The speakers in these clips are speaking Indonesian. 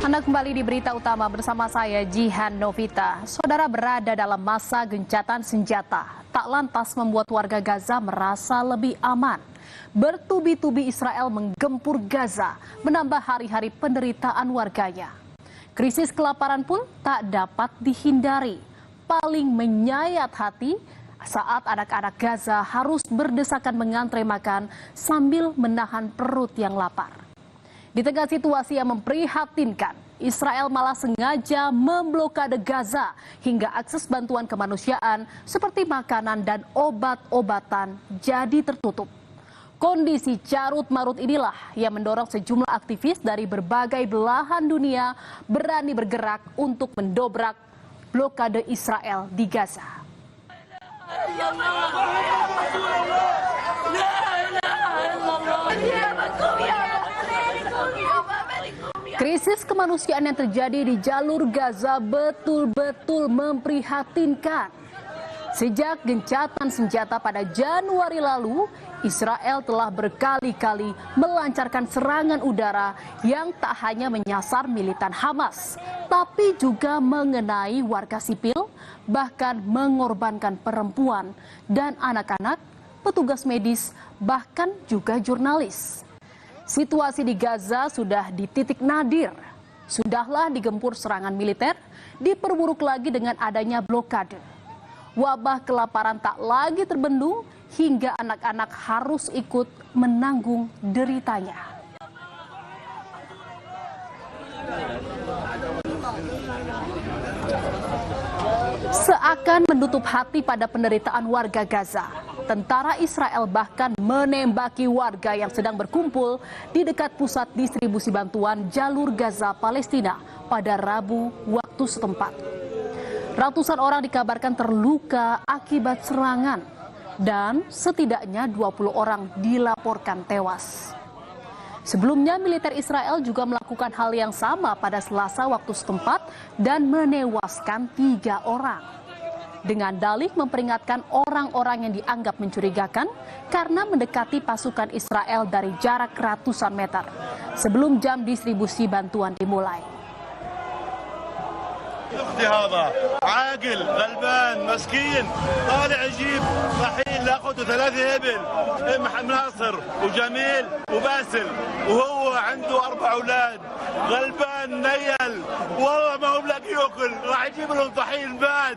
Anda kembali di berita utama bersama saya Jihan Novita. Saudara, berada dalam masa gencatan senjata, tak lantas membuat warga Gaza merasa lebih aman. Bertubi-tubi Israel menggempur Gaza, menambah hari-hari penderitaan warganya. Krisis kelaparan pun tak dapat dihindari. Paling menyayat hati saat anak-anak Gaza harus berdesakan mengantre makan sambil menahan perut yang lapar. Di tengah situasi yang memprihatinkan, Israel malah sengaja memblokade Gaza hingga akses bantuan kemanusiaan seperti makanan dan obat-obatan jadi tertutup. Kondisi carut-marut inilah yang mendorong sejumlah aktivis dari berbagai belahan dunia berani bergerak untuk mendobrak blokade Israel di Gaza. Krisis kemanusiaan yang terjadi di jalur Gaza betul-betul memprihatinkan. Sejak gencatan senjata pada Januari lalu, Israel telah berkali-kali melancarkan serangan udara yang tak hanya menyasar militan Hamas, tapi juga mengenai warga sipil, bahkan mengorbankan perempuan dan anak-anak, petugas medis, bahkan juga jurnalis. Situasi di Gaza sudah di titik nadir. Sudahlah digempur serangan militer, diperburuk lagi dengan adanya blokade. Wabah kelaparan tak lagi terbendung hingga anak-anak harus ikut menanggung deritanya. Seakan menutup hati pada penderitaan warga Gaza, tentara Israel bahkan menembaki warga yang sedang berkumpul di dekat pusat distribusi bantuan jalur Gaza Palestina pada Rabu waktu setempat. Ratusan orang dikabarkan terluka akibat serangan dan setidaknya 20 orang dilaporkan tewas. Sebelumnya militer Israel juga melakukan hal yang sama pada Selasa waktu setempat dan menewaskan 3 orang. Dengan dalih memperingatkan orang-orang yang dianggap mencurigakan karena mendekati pasukan Israel dari jarak ratusan meter sebelum jam distribusi bantuan dimulai. هذا عاقل غلبان مسكين طالع يجيب رحيل لاخذه 3 ابل ناصر وجميل وباسل وهو عنده 4 اولاد غلبان نيل والله ما هو بلاقي ياكل راح يجيب لهم طحين باد.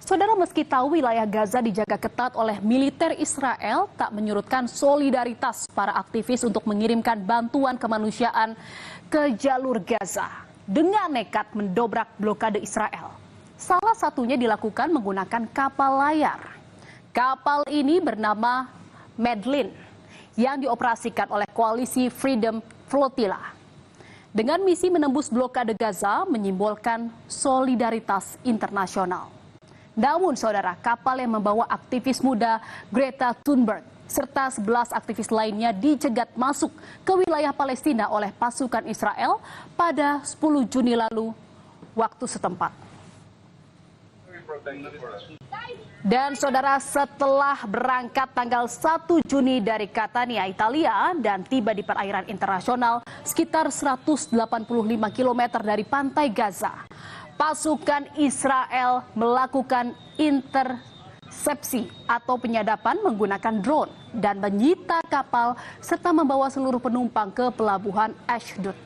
Saudara, meski tahu wilayah Gaza dijaga ketat oleh militer Israel, tak menyurutkan solidaritas para aktivis untuk mengirimkan bantuan kemanusiaan ke jalur Gaza dengan nekat mendobrak blokade Israel. Salah satunya dilakukan menggunakan kapal layar. Kapal ini bernama Medlin yang dioperasikan oleh koalisi Freedom Flotilla. Dengan misi menembus blokade Gaza menyimbolkan solidaritas internasional. Namun saudara, kapal yang membawa aktivis muda Greta Thunberg serta 11 aktivis lainnya dicegat masuk ke wilayah Palestina oleh pasukan Israel pada 10 Juni lalu waktu setempat. Dan saudara, setelah berangkat tanggal 1 Juni dari Catania, Italia dan tiba di perairan internasional sekitar 185 km dari pantai Gaza, pasukan Israel melakukan intersepsi atau penyadapan menggunakan drone dan menyita kapal serta membawa seluruh penumpang ke pelabuhan Ashdod.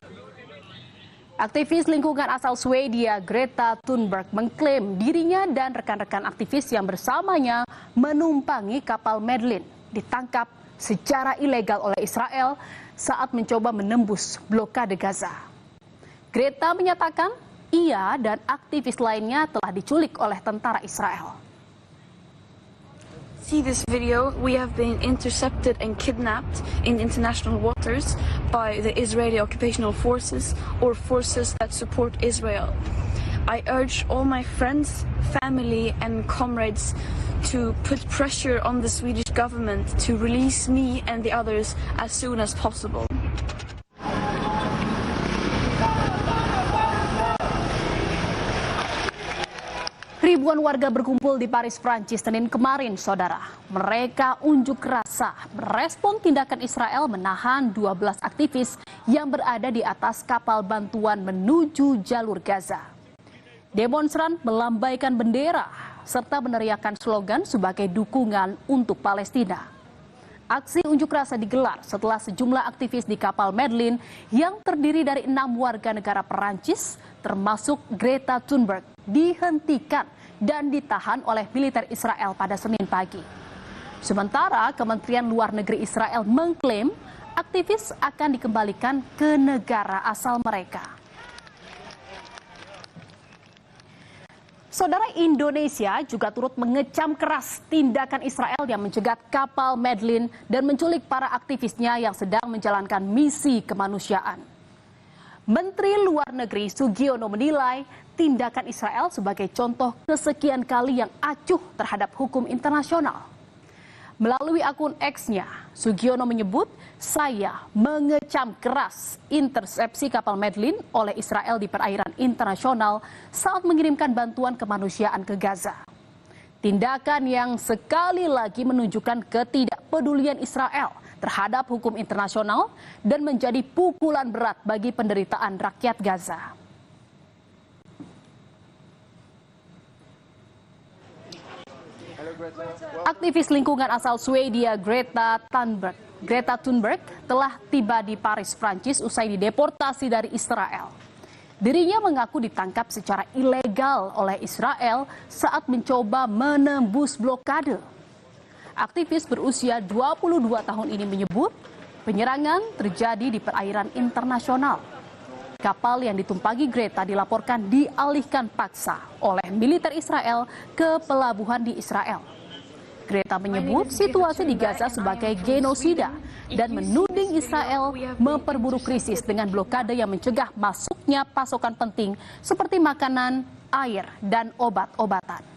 Aktivis lingkungan asal Swedia Greta Thunberg mengklaim dirinya dan rekan-rekan aktivis yang bersamanya menumpangi kapal Medlin ditangkap secara ilegal oleh Israel saat mencoba menembus blokade Gaza. Greta menyatakan ia dan aktivis lainnya telah diculik oleh tentara Israel. See this video, we have been intercepted and kidnapped in international waters by the Israeli occupational forces or forces that support Israel. I urge all my friends, family and comrades to put pressure on the Swedish government to release me and the others as soon as possible. Ribuan warga berkumpul di Paris, Prancis, Senin kemarin, saudara. Mereka unjuk rasa merespon tindakan Israel menahan 12 aktivis yang berada di atas kapal bantuan menuju jalur Gaza. Demonstran melambaikan bendera serta meneriakkan slogan sebagai dukungan untuk Palestina. Aksi unjuk rasa digelar setelah sejumlah aktivis di kapal Medlin yang terdiri dari 6 warga negara Perancis, termasuk Greta Thunberg, dihentikan dan ditahan oleh militer Israel pada Senin pagi. Sementara Kementerian Luar Negeri Israel mengklaim aktivis akan dikembalikan ke negara asal mereka. Saudara, Indonesia juga turut mengecam keras tindakan Israel yang mencegat kapal Medlin dan menculik para aktivisnya yang sedang menjalankan misi kemanusiaan. Menteri Luar Negeri Sugiono menilai tindakan Israel sebagai contoh kesekian kali yang acuh terhadap hukum internasional. Melalui akun X-nya, Sugiono menyebut, "Saya mengecam keras intersepsi kapal Medlin oleh Israel di perairan internasional saat mengirimkan bantuan kemanusiaan ke Gaza. Tindakan yang sekali lagi menunjukkan ketidakpedulian Israel terhadap hukum internasional dan menjadi pukulan berat bagi penderitaan rakyat Gaza." Aktivis lingkungan asal Swedia Greta Thunberg telah tiba di Paris, Prancis usai dideportasi dari Israel. Dirinya mengaku ditangkap secara ilegal oleh Israel saat mencoba menembus blokade. Aktivis berusia 22 tahun ini menyebut penyerangan terjadi di perairan internasional. Kapal yang ditumpangi Greta dilaporkan dialihkan paksa oleh militer Israel ke pelabuhan di Israel. Greta menyebut situasi di Gaza sebagai genosida dan menuding Israel memperburuk krisis dengan blokade yang mencegah masuknya pasokan penting seperti makanan, air, dan obat-obatan.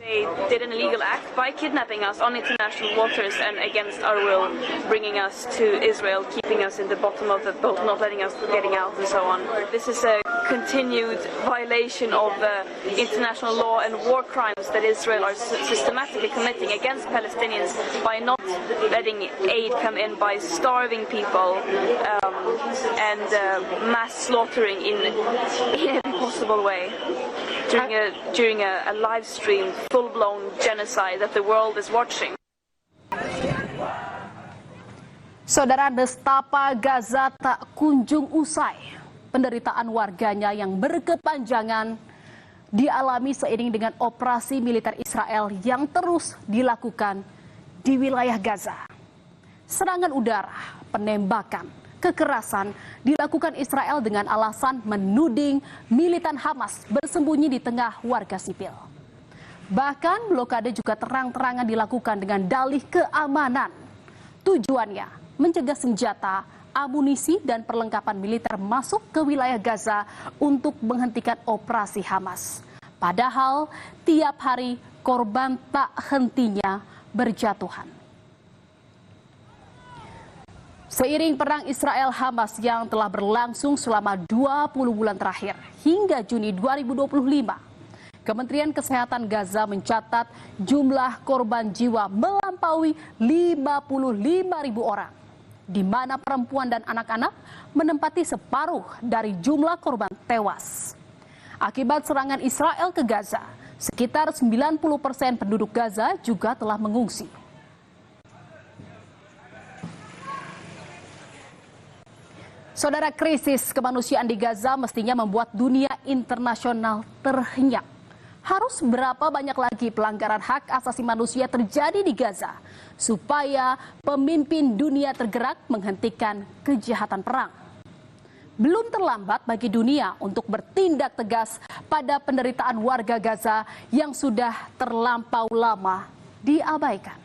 They did an illegal act by kidnapping us on international waters and against our will, bringing us to Israel, keeping us in the bottom of the boat, not letting us getting out and so on. This is a continued violation of international law and war crimes that Israel are systematically committing against Palestinians by not letting aid come in, by starving people and mass slaughtering in every possible way. During a live stream, full-blown genocide that the world is watching. Saudara, nestapa Gaza tak kunjung usai. Penderitaan warganya yang berkepanjangan dialami seiring dengan operasi militer Israel yang terus dilakukan di wilayah Gaza. Serangan udara, penembakan, kekerasan dilakukan Israel dengan alasan menuding militan Hamas bersembunyi di tengah warga sipil. Bahkan blokade juga terang-terangan dilakukan dengan dalih keamanan. Tujuannya mencegah senjata, amunisi, dan perlengkapan militer masuk ke wilayah Gaza untuk menghentikan operasi Hamas. Padahal tiap hari korban tak hentinya berjatuhan. Seiring perang Israel-Hamas yang telah berlangsung selama 20 bulan terakhir hingga Juni 2025, Kementerian Kesehatan Gaza mencatat jumlah korban jiwa melampaui 55.000 orang, di mana perempuan dan anak-anak menempati separuh dari jumlah korban tewas. Akibat serangan Israel ke Gaza, sekitar 90% penduduk Gaza juga telah mengungsi. Saudara, krisis kemanusiaan di Gaza mestinya membuat dunia internasional terhenyak. Harus berapa banyak lagi pelanggaran hak asasi manusia terjadi di Gaza supaya pemimpin dunia tergerak menghentikan kejahatan perang? Belum terlambat bagi dunia untuk bertindak tegas pada penderitaan warga Gaza yang sudah terlampau lama diabaikan.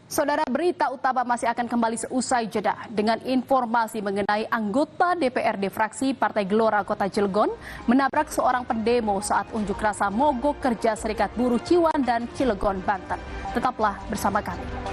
Saudara, berita utama masih akan kembali seusai jeda dengan informasi mengenai anggota DPRD fraksi Partai Gelora Kota Cilegon menabrak seorang pendemo saat unjuk rasa mogok kerja Serikat Buruh Ciwan dan Cilegon, Banten. Tetaplah bersama kami.